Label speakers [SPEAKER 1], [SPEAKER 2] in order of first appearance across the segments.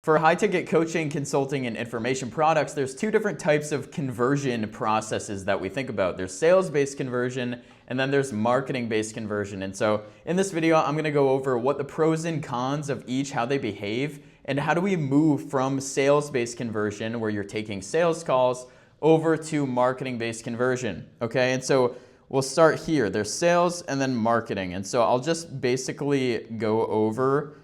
[SPEAKER 1] For high-ticket coaching, consulting, and information products, there's two different types of conversion processes that we think about. There's sales-based conversion, and then there's marketing-based conversion. And so in this video, I'm gonna go over what the pros and cons of each, how they behave, and how do we move from sales-based conversion, where you're taking sales calls, over to marketing-based conversion, okay? And so we'll start here. There's sales and then marketing. And so I'll just basically go over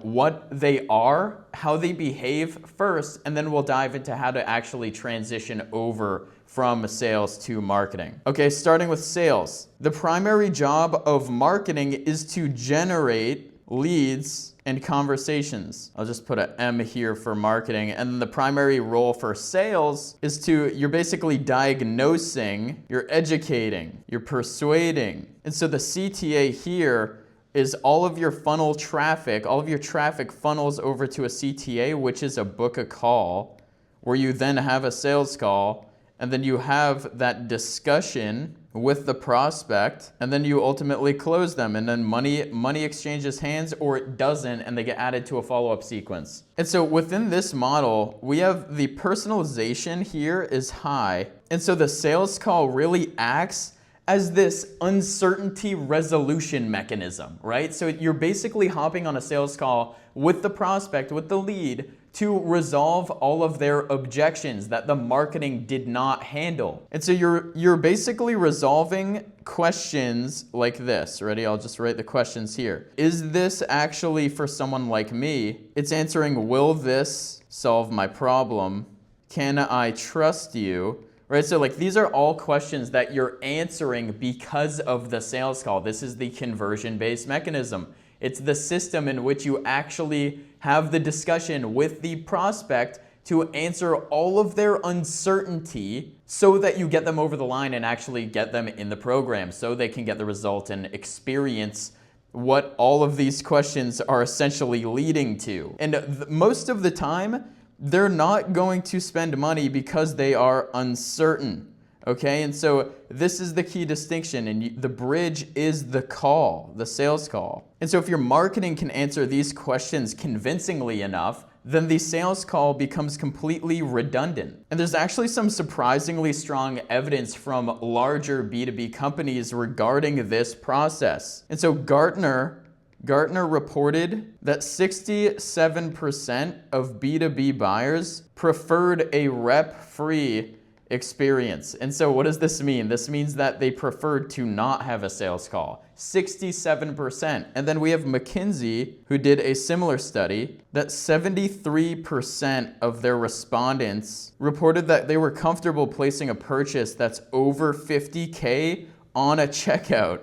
[SPEAKER 1] what they are, how they behave first, and then we'll dive into how to actually transition over from sales to marketing. Okay, starting with sales. The primary job of marketing is to generate leads and conversations. I'll just put an M here for marketing. And the primary role for sales is you're basically diagnosing, you're educating, you're persuading. And so the CTA here is all of your funnel traffic, all of your traffic funnels over to a CTA, which is a book a call, where you then have a sales call, and then you have that discussion with the prospect, and then you ultimately close them, and then money exchanges hands or it doesn't, and they get added to a follow-up sequence. And so within this model, we have the personalization here is high, and so the sales call really acts as this uncertainty resolution mechanism, right? So you're basically hopping on a sales call with the prospect, with the lead, to resolve all of their objections that the marketing did not handle. And so you're basically resolving questions like this. Ready? I'll just write the questions here. Is this actually for someone like me? It's answering, will this solve my problem? Can I trust you? Right, so these are all questions that you're answering because of the sales call. This is the conversion-based mechanism. It's the system in which you actually have the discussion with the prospect to answer all of their uncertainty so that you get them over the line and actually get them in the program so they can get the result and experience what all of these questions are essentially leading to. And most of the time, they're not going to spend money because they are uncertain, okay? And so this is the key distinction, and the bridge is the call, the sales call. And so if your marketing can answer these questions convincingly enough, then the sales call becomes completely redundant. And there's actually some surprisingly strong evidence from larger B2B companies regarding this process. And so Gartner reported that 67% of B2B buyers preferred a rep-free experience. And so what does this mean? This means that they preferred to not have a sales call. 67%. And then we have McKinsey, who did a similar study, that 73% of their respondents reported that they were comfortable placing a purchase that's over $50K on a checkout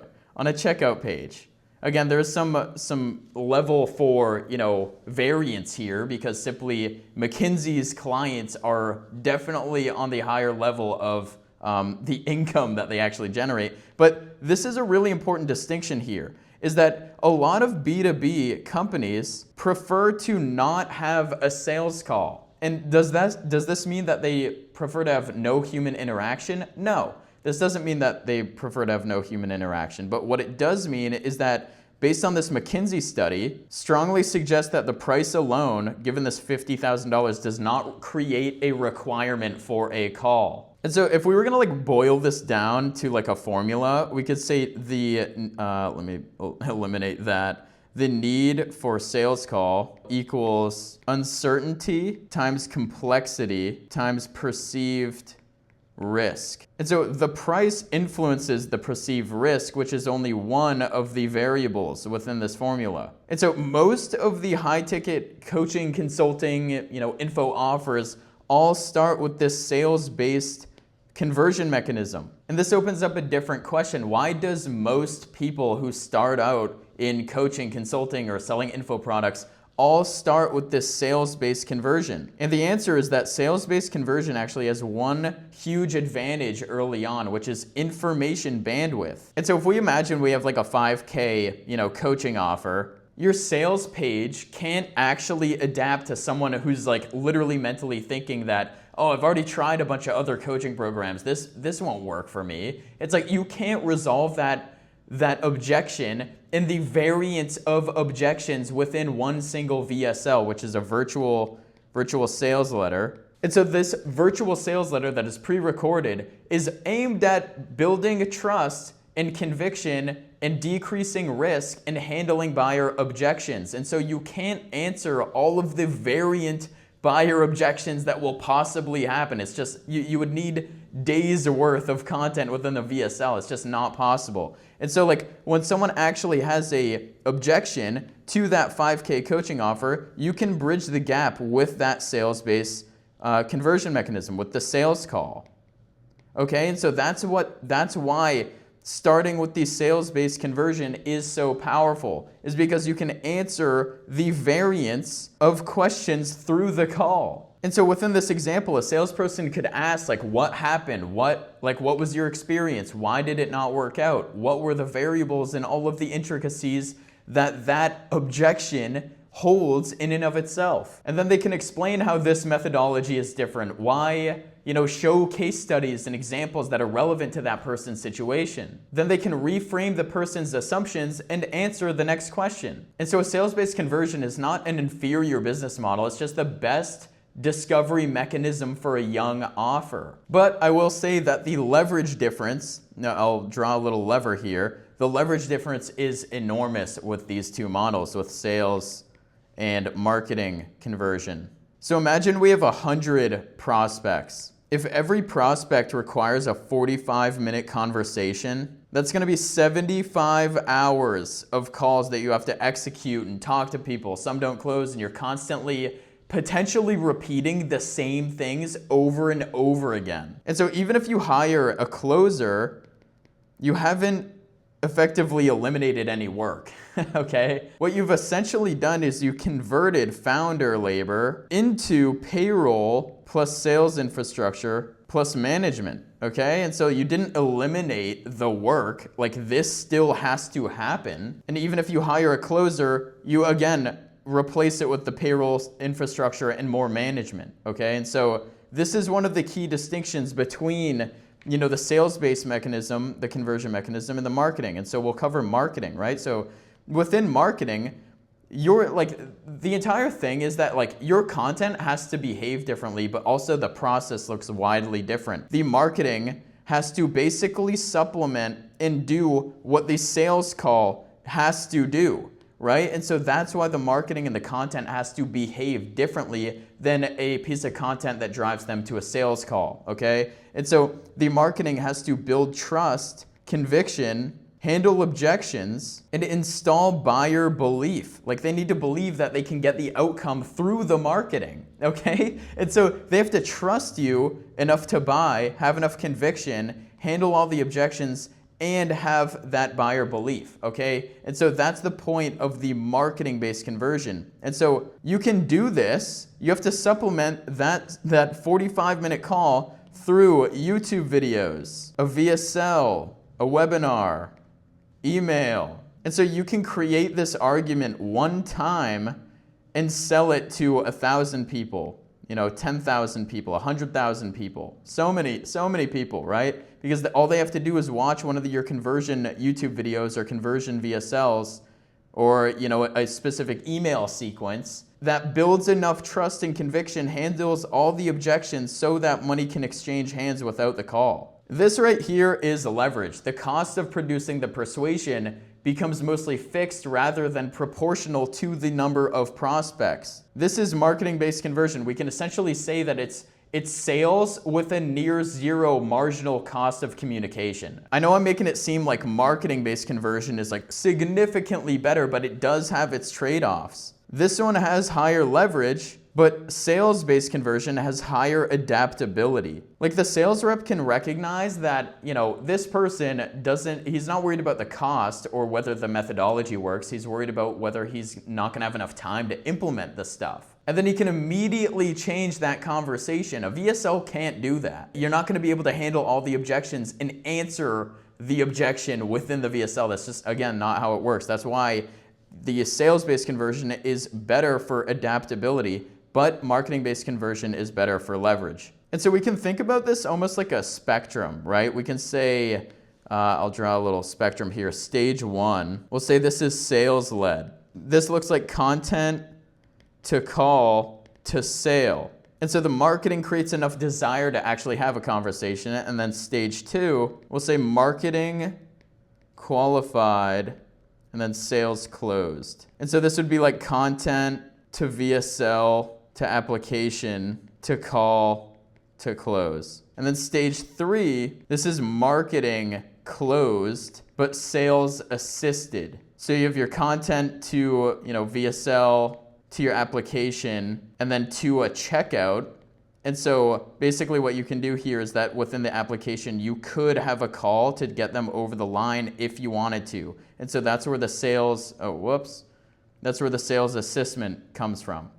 [SPEAKER 1] page. Again, there's some level for variance here, because simply McKinsey's clients are definitely on the higher level of the income that they actually generate. But this is a really important distinction here, is that a lot of B2B companies prefer to not have a sales call. And does this mean that they prefer to have no human interaction? No. This doesn't mean that they prefer to have no human interaction, but what it does mean is that based on this McKinsey study, strongly suggests that the price alone, given this $50,000, does not create a requirement for a call. And so if we were gonna boil this down to a formula, we could say let me eliminate that. The need for sales call equals uncertainty times complexity times perceived risk. And so the price influences the perceived risk, which is only one of the variables within this formula. And so most of the high-ticket coaching, consulting, info offers all start with this sales-based conversion mechanism. And this opens up a different question. Why does most people who start out in coaching, consulting, or selling info products all start with this sales-based conversion? And the answer is that sales-based conversion actually has one huge advantage early on, which is information bandwidth. And so if we imagine we have a 5K, coaching offer, your sales page can't actually adapt to someone who's literally mentally thinking that, oh, I've already tried a bunch of other coaching programs. This won't work for me. It's you can't resolve that that objection and the variance of objections within one single VSL, which is a virtual sales letter. And so this virtual sales letter that is pre-recorded is aimed at building trust and conviction and decreasing risk and handling buyer objections. And so you can't answer all of the variant buyer objections that will possibly happen. It's just, you would need days worth of content within the VSL. It's just not possible. And so like when someone actually has a objection to that 5K coaching offer, you can bridge the gap with that sales-based conversion mechanism, with the sales call. Okay, and so that's why starting with the sales-based conversion is so powerful, is because you can answer the variance of questions through the call. And so within this example, a salesperson could ask, like, what happened? What was your experience? Why did it not work out? What were the variables and all of the intricacies that objection holds in and of itself? And then they can explain how this methodology is different, why, show case studies and examples that are relevant to that person's situation. Then they can reframe the person's assumptions and answer the next question. And so a sales-based conversion is not an inferior business model, it's just the best discovery mechanism for a young offer. But I will say that the leverage difference, now I'll draw a little lever here, the leverage difference is enormous with these two models, with sales and marketing conversion. So imagine we have 100 prospects. If every prospect requires a 45-minute conversation, that's going to be 75 hours of calls that you have to execute and talk to people. Some don't close, and you're constantly potentially repeating the same things over and over again. And so even if you hire a closer, you haven't effectively eliminated any work, okay? What you've essentially done is you converted founder labor into payroll plus sales infrastructure plus management, okay? And so you didn't eliminate the work, like this still has to happen. And even if you hire a closer, you again replace it with the payroll infrastructure and more management, okay? And so this is one of the key distinctions between the sales-based mechanism, the conversion mechanism, and the marketing. And so we'll cover marketing, right? So within marketing, the entire thing is that your content has to behave differently, but also the process looks widely different. The marketing has to basically supplement and do what the sales call has to do, right? And so that's why the marketing and the content has to behave differently than a piece of content that drives them to a sales call, okay? And so the marketing has to build trust, conviction, handle objections, and install buyer belief. Like they need to believe that they can get the outcome through the marketing, okay? And so they have to trust you enough to buy, have enough conviction, handle all the objections, and have that buyer belief, okay? And so that's the point of the marketing-based conversion. And so you can do this. You have to supplement that 45-minute call through YouTube videos, a VSL, a webinar, email. And so you can create this argument one time and sell it to 1,000 people, 10,000 people, 100,000 people, so many people, right? Because all they have to do is watch one of your conversion YouTube videos or conversion VSLs or a specific email sequence that builds enough trust and conviction, handles all the objections so that money can exchange hands without the call. This right here is leverage. The cost of producing the persuasion becomes mostly fixed rather than proportional to the number of prospects. This is marketing-based conversion. We can essentially say that it's sales with a near zero marginal cost of communication. I know I'm making it seem like marketing-based conversion is significantly better, but it does have its trade-offs. This one has higher leverage, but sales-based conversion has higher adaptability. The sales rep can recognize that, this person he's not worried about the cost or whether the methodology works. He's worried about whether he's not gonna have enough time to implement the stuff. And then he can immediately change that conversation. A VSL can't do that. You're not gonna be able to handle all the objections and answer the objection within the VSL. That's just, again, not how it works. That's why the sales-based conversion is better for adaptability, but marketing-based conversion is better for leverage. And so we can think about this almost like a spectrum, right? We can say I'll draw a little spectrum here. Stage 1, we'll say this is sales led. This looks like content to call to sale. And so the marketing creates enough desire to actually have a conversation. And then stage 2, we'll say marketing qualified and then sales closed. And so this would be like content to VSL to application to call to close. And then stage 3, this is marketing closed, but sales assisted. So you have your content to, VSL, to your application, and then to a checkout. And so basically what you can do here is that within the application, you could have a call to get them over the line if you wanted to. And so that's where the sales, that's where the sales assistance comes from.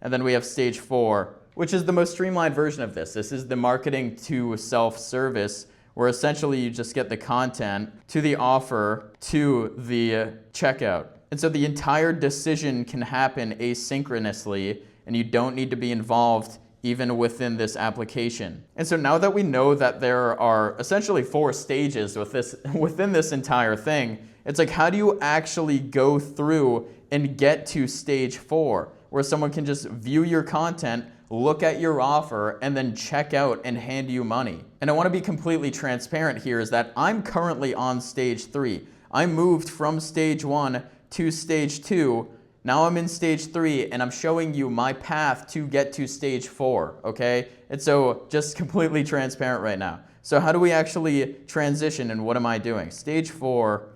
[SPEAKER 1] And then we have stage 4, which is the most streamlined version of this. This is the marketing to self-service, where essentially you just get the content to the offer to the checkout. And so the entire decision can happen asynchronously, and you don't need to be involved even within this application. And so now that we know that there are essentially 4 stages within this entire thing, it's like, how do you actually go through and get to stage 4, where someone can just view your content, look at your offer, and then check out and hand you money? And I want to be completely transparent here is that I'm currently on stage 3. I moved from stage 1 to stage 2. Now I'm in stage 3, and I'm showing you my path to get to stage 4, okay? And so just completely transparent right now. So how do we actually transition, and what am I doing? Stage 4,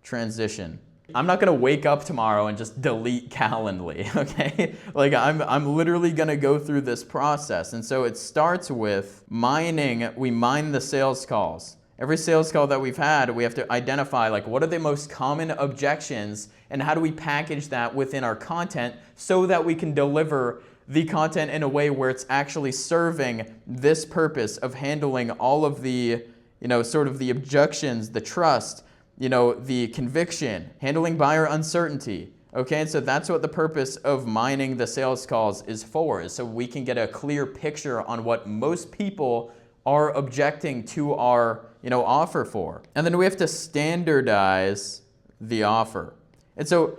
[SPEAKER 1] transition. I'm not gonna wake up tomorrow and just delete Calendly, okay? Like I'm literally gonna go through this process. And so it starts with mining. We mine the sales calls. Every sales call that we've had, we have to identify like what are the most common objections and how do we package that within our content so that we can deliver the content in a way where it's actually serving this purpose of handling all of the, sort of the objections, the trust, the conviction, handling buyer uncertainty. Okay, and so that's what the purpose of mining the sales calls is for, is so we can get a clear picture on what most people are objecting to our offer for. And then we have to standardize the offer. And so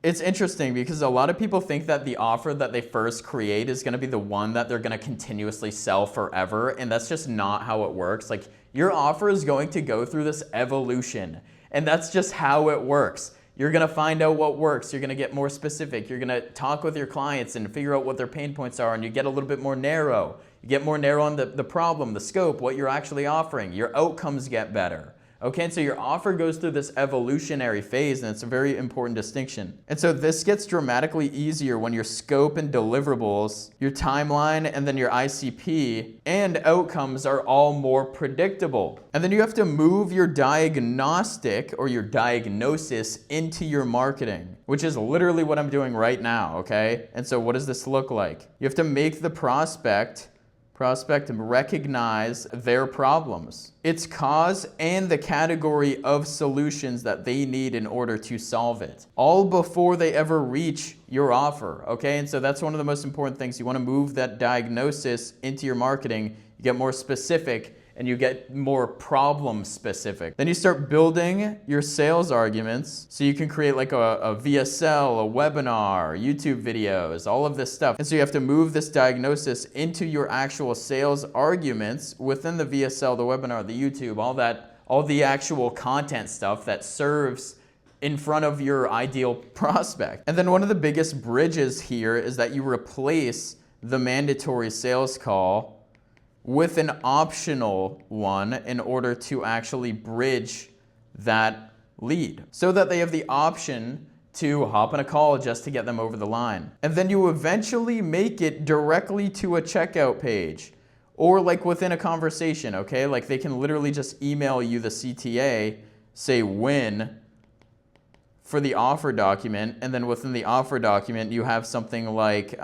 [SPEAKER 1] it's interesting because a lot of people think that the offer that they first create is going to be the one that they're going to continuously sell forever. And that's just not how it works. Like, your offer is going to go through this evolution. And that's just how it works. You're going to find out what works. You're going to get more specific. You're going to talk with your clients and figure out what their pain points are. And you get a little bit more narrow. You get more narrow on the problem, the scope, what you're actually offering. Your outcomes get better. Okay, and so your offer goes through this evolutionary phase, and it's a very important distinction. And so this gets dramatically easier when your scope and deliverables, your timeline, and then your ICP and outcomes are all more predictable. And then you have to move your diagnostic or your diagnosis into your marketing, which is literally what I'm doing right now, okay? And so what does this look like? You have to make the prospect recognize their problems, its cause, and the category of solutions that they need in order to solve it, all before they ever reach your offer, okay? And so that's one of the most important things. You want to move that diagnosis into your marketing. You get more specific, and you get more problem specific. Then you start building your sales arguments so you can create like a VSL, a webinar, YouTube videos, all of this stuff. And so you have to move this diagnosis into your actual sales arguments within the VSL, the webinar, the YouTube, all the actual content stuff that serves in front of your ideal prospect. And then one of the biggest bridges here is that you replace the mandatory sales call with an optional one in order to actually bridge that lead so that they have the option to hop on a call just to get them over the line. And then you eventually make it directly to a checkout page or like within a conversation, okay? Like they can literally just email you the CTA, say win for the offer document, and then within the offer document you have something like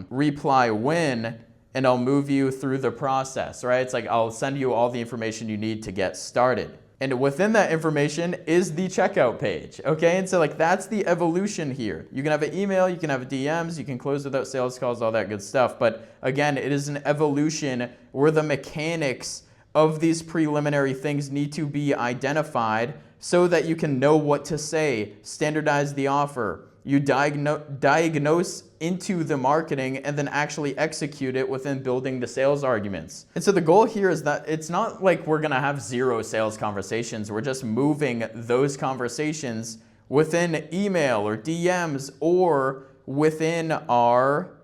[SPEAKER 1] reply win, and I'll move you through the process, right? It's like I'll send you all the information you need to get started. And within that information is the checkout page, okay? And so like that's the evolution here. You can have an email, you can have DMs, you can close without sales calls, all that good stuff. But again, it is an evolution where the mechanics of these preliminary things need to be identified so that you can know what to say, standardize the offer. You diagnose into the marketing and then actually execute it within building the sales arguments. And so the goal here is that it's not like we're gonna have zero sales conversations. We're just moving those conversations within email or DMs or within our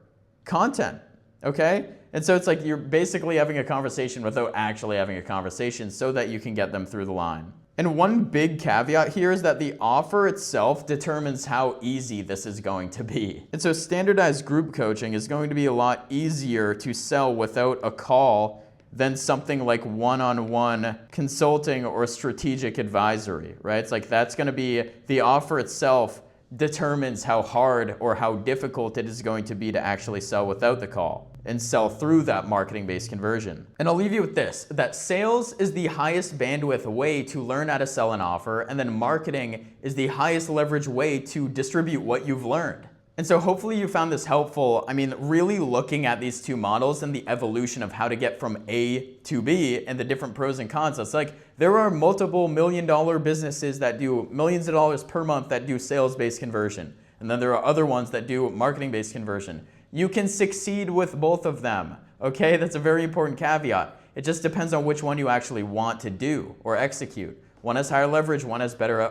[SPEAKER 1] content, okay? And so it's like you're basically having a conversation without actually having a conversation so that you can get them through the line. And one big caveat here is that the offer itself determines how easy this is going to be. And so standardized group coaching is going to be a lot easier to sell without a call than something like one-on-one consulting or strategic advisory, right? It's like that's going to be the offer itself determines how hard or how difficult it is going to be to actually sell without the call and sell through that marketing-based conversion. And I'll leave you with this, that sales is the highest bandwidth way to learn how to sell an offer, and then marketing is the highest leverage way to distribute what you've learned. And so hopefully you found this helpful. I mean, really looking at these two models and the evolution of how to get from A to B and the different pros and cons. It's like there are multiple million-dollar businesses that do millions of dollars per month that do sales-based conversion. And then there are other ones that do marketing-based conversion. You can succeed with both of them, okay? That's a very important caveat. It just depends on which one you actually want to do or execute. One has higher leverage, one has better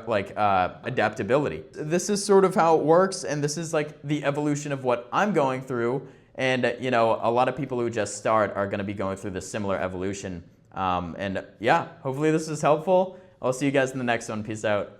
[SPEAKER 1] adaptability. This is sort of how it works, and this is like the evolution of what I'm going through. And you know, a lot of people who just start are gonna be going through this similar evolution. And yeah, hopefully this is helpful. I'll see you guys in the next one. Peace out.